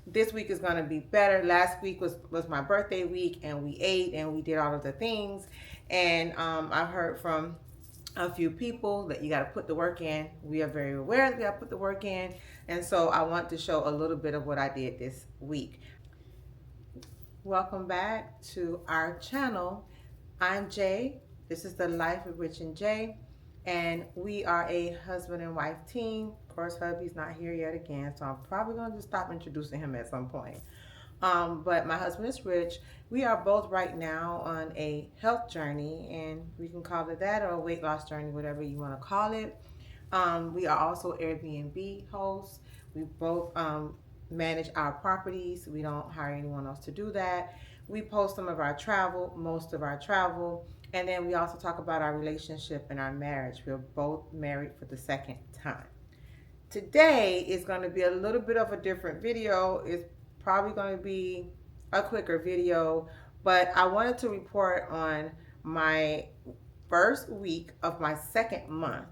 This week is going to be better. Last week was my birthday week, and we ate and we did all of the things. And I've heard from a few people that you got to put the work in. We are very aware that we got to put the work in. And so I want to show a little bit of what I did this week. Welcome back to our channel. I'm Jay. This is the Life of Rich and Jay, and we are a husband and wife team. Of course, hubby's not here yet again, so I'm probably going to just stop introducing him at some point. But my husband is Rich. We are both right now on a health journey, and we can call it that or a weight loss journey, whatever you want to call it. We are also Airbnb hosts. We both manage our properties. We don't hire anyone else to do that. We post some of our travel, most of our travel, and then we also talk about our relationship and our marriage. We're both married for the second time. Today is going to be a little bit of a different video. It's probably going to be a quicker video, but I wanted to report on my first week of my second month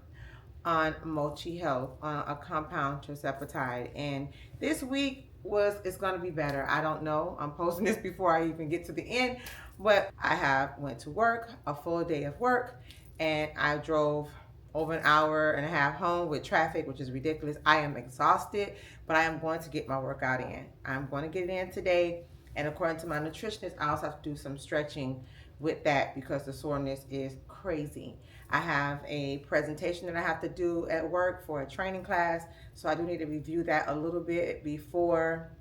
on Mochi Health on a compound Tirzepetide, and this week was it's going to be better. I don't know. I'm posting this before I even get to the end, but I have went to work, a full day of work, and I drove over an hour and a half home with traffic, which is ridiculous. I am exhausted, but I am going to get my workout in. I'm going to get it in today, and according to my nutritionist, I also have to do some stretching with that because the soreness is crazy. I have a presentation that I have to do at work for a training class, so I do need to review that a little bit before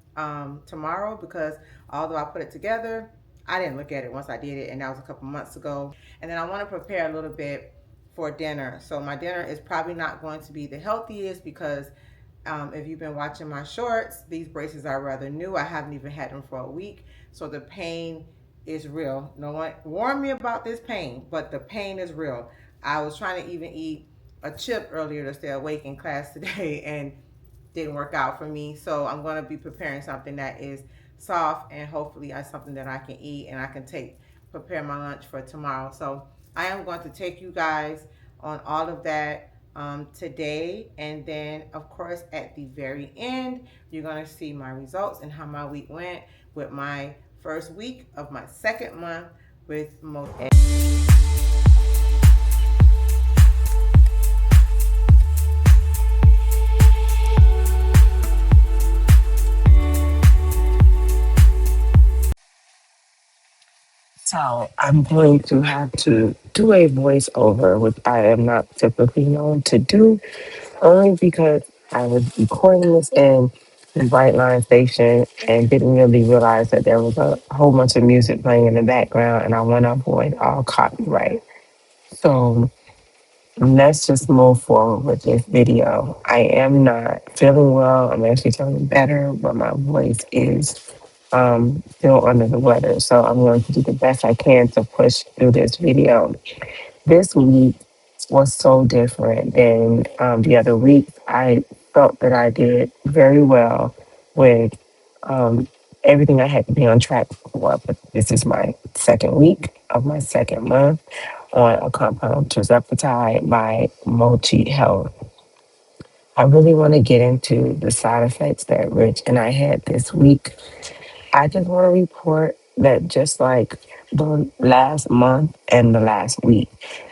tomorrow, because although I put it together, I didn't look at it once I did it, and that was a couple months ago. And then I want to prepare a little bit for dinner. So my dinner is probably not going to be the healthiest because if you've been watching my shorts, these braces are rather new. I haven't even had them for a week, so the pain is real. No one warned me about this pain, but the pain is real. I was trying to even eat a chip earlier to stay awake in class today, and didn't work out for me. So I'm going to be preparing something that is soft, and hopefully something that I can eat and I can prepare my lunch for tomorrow. So I am going to take you guys on all of that today, and then of course at the very end you're going to see my results and how my week went with my first week of my second month with Mochi. So I'm going to have to do a voiceover, which I am not typically known to do, only because I was recording this in the Brightline station and didn't really realize that there was a whole bunch of music playing in the background, and I want to avoid all copyright. So let's just move forward with this video. I am not feeling well. I'm actually feeling better, but my voice is still under the weather. So I'm going to do the best I can to push through this video. This week was so different than the other weeks. I felt that I did very well with um, everything I had to be on track for. But this is my second week of my second month on a compound Tirzepatide by Mochi Health. I really want to get into the side effects that Rich and I had this week. I just want to report that just like the last month and the last week,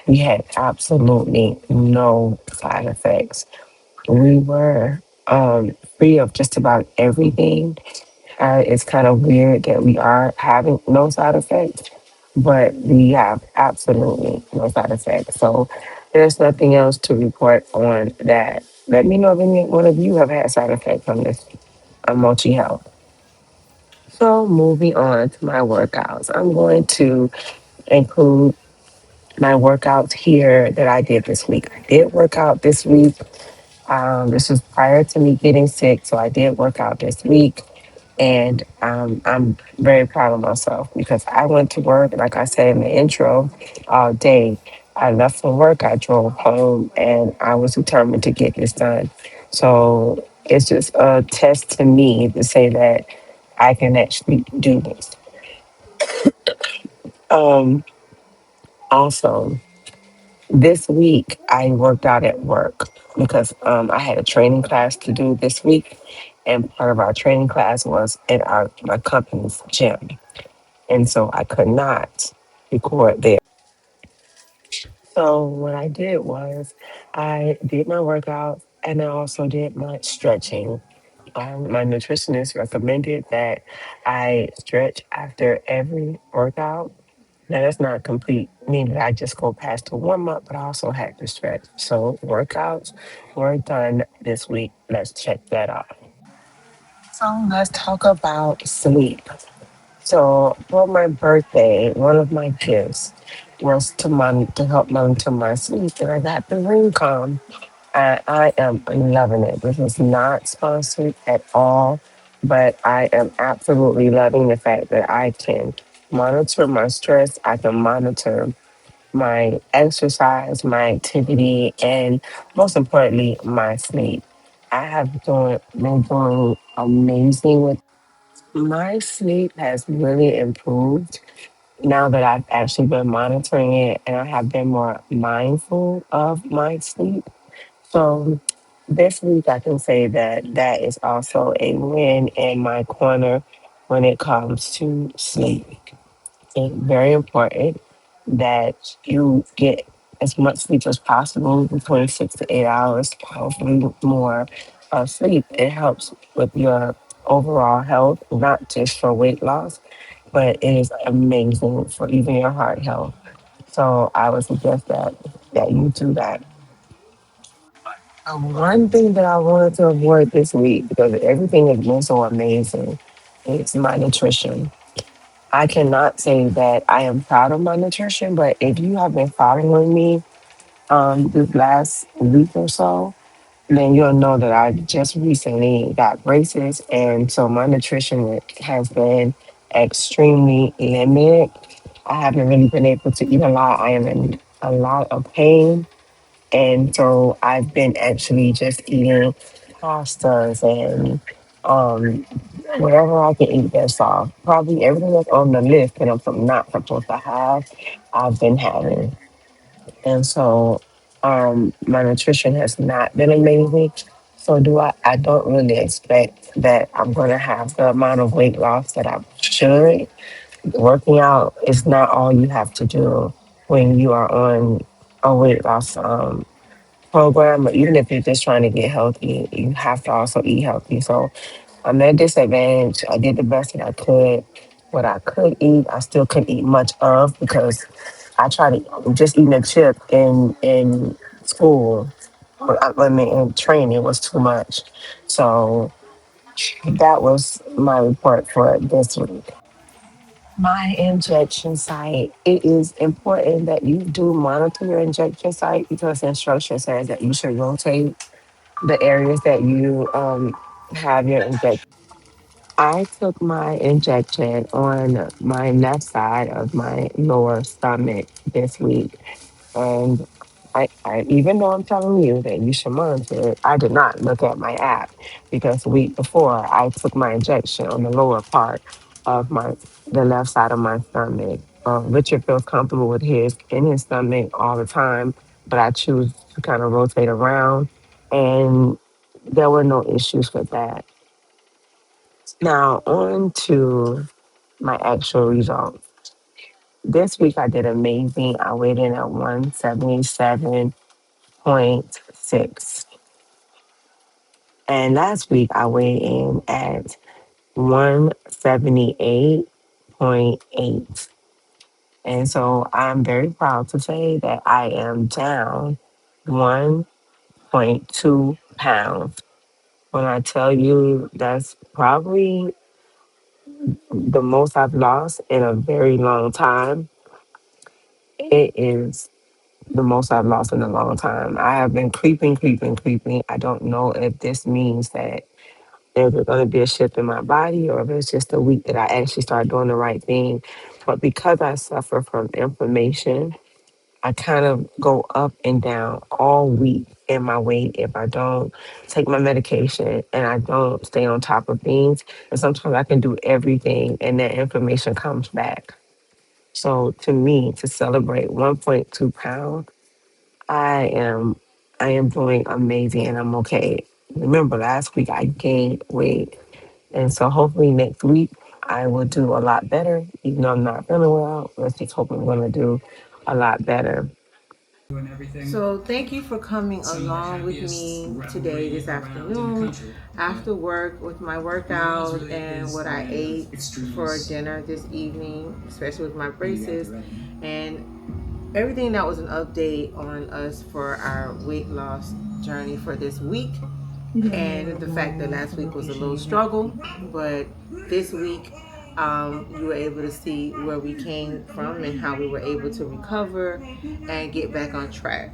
we had absolutely no side effects. We were free of just about everything. It's kind of weird that we are having no side effects, but we have absolutely no side effects. So there's nothing else to report on that. Let me know if any one of you have had side effects from this Mochi Health. So moving on to my workouts, I'm going to include my workouts here that I did this week. I did work out this week. This was prior to me getting sick, so I did work out this week. And I'm very proud of myself because I went to work, like I said in the intro, all day. I left from work, I drove home, and I was determined to get this done. So it's just a test to me to say that I can actually do this. Um, Also, this week I worked out at work because I had a training class to do this week, and part of our training class was in our my company's gym, and so I could not record there. So what I did was I did my workout and I also did my stretching. My nutritionist recommended that I stretch after every workout. Now that's not complete, meaning that I just go past the warm up, but I also had to stretch. So workouts were done this week. Let's check that off. So let's talk about sleep. So for my birthday, one of my gifts was to help monitor my sleep, and I got the ring com. I am loving it. This is not sponsored at all, but I am absolutely loving the fact that I can monitor my stress. I can monitor my exercise, my activity, and most importantly, my sleep. I have been doing amazing with my sleep has really improved now that I've actually been monitoring it and I have been more mindful of my sleep. So this week, I can say that that is also a win in my corner when it comes to sleep. It's very important that you get as much sleep as possible, between 6 to 8 hours, hopefully more sleep. It helps with your overall health, not just for weight loss, but it is amazing for even your heart health. So I would suggest that you do that. One thing that I wanted to avoid this week because everything has been so amazing is my nutrition. I cannot say that I am proud of my nutrition, but if you have been following me this last week or so, then you'll know that I just recently got braces, and so my nutrition has been extremely limited. I haven't really been able to eat a lot. I am in a lot of pain, and so I've been actually just eating pastas and um, whatever I can eat that's soft. Probably everything that's on the list that not supposed to have, I've been having. And so my nutrition has not been amazing. So I don't really expect that I'm going to have the amount of weight loss that I should. Working out is not all you have to do when you are on a weight loss program, or even if you're just trying to get healthy, you have to also eat healthy. So I'm at a disadvantage. I did the best that I could. What I could eat, I still couldn't eat much of because I tried to just eating a chip in school. I mean, in training was too much. So that was my report for this week. My injection site. It is important that you do monitor your injection site because the instruction says that you should rotate the areas that you have your injection. I took my injection on my left side of my lower stomach this week. And even though I'm telling you that you should monitor it, I did not look at my app because the week before I took my injection on the lower part of the left side of my stomach. Richard feels comfortable with his in his stomach all the time, but I choose to kind of rotate around, and there were no issues with that. Now on to my actual results. This week I did amazing. I weighed in at 177.6. And last week I weighed in at 178.8. And so I'm very proud to say that I am down 1.2 pounds. When I tell you that's probably the most I've lost in a very long time, it is the most I've lost in a long time. I have been creeping, creeping, creeping. I don't know if this means that there's going to be a shift in my body or if it's just a week that I actually start doing the right thing. But because I suffer from inflammation, I kind of go up and down all week in my weight if I don't take my medication and I don't stay on top of things. And sometimes I can do everything and that inflammation comes back. So to me, to celebrate 1.2 pounds, I am I am doing amazing and I'm okay. remember last week I gained weight. And so hopefully next week I will do a lot better. Even though I'm not feeling well, let's just hope I'm going to do a lot better. So thank you for coming along with me today, this afternoon, after work with my workout and what I ate for dinner this evening, especially with my braces, and everything that was an update on us for our weight loss journey for this week. And the fact that last week was a little struggle, but this week you were able to see where we came from and how we were able to recover and get back on track.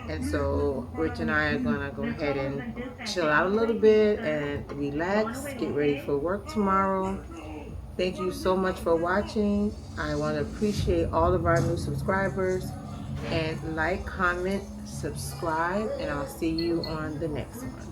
And so Rich and I are gonna go ahead and chill out a little bit and relax, get ready for work tomorrow. Thank you so much for watching. I want to appreciate all of our new subscribers, and like, comment, subscribe, and I'll see you on the next one.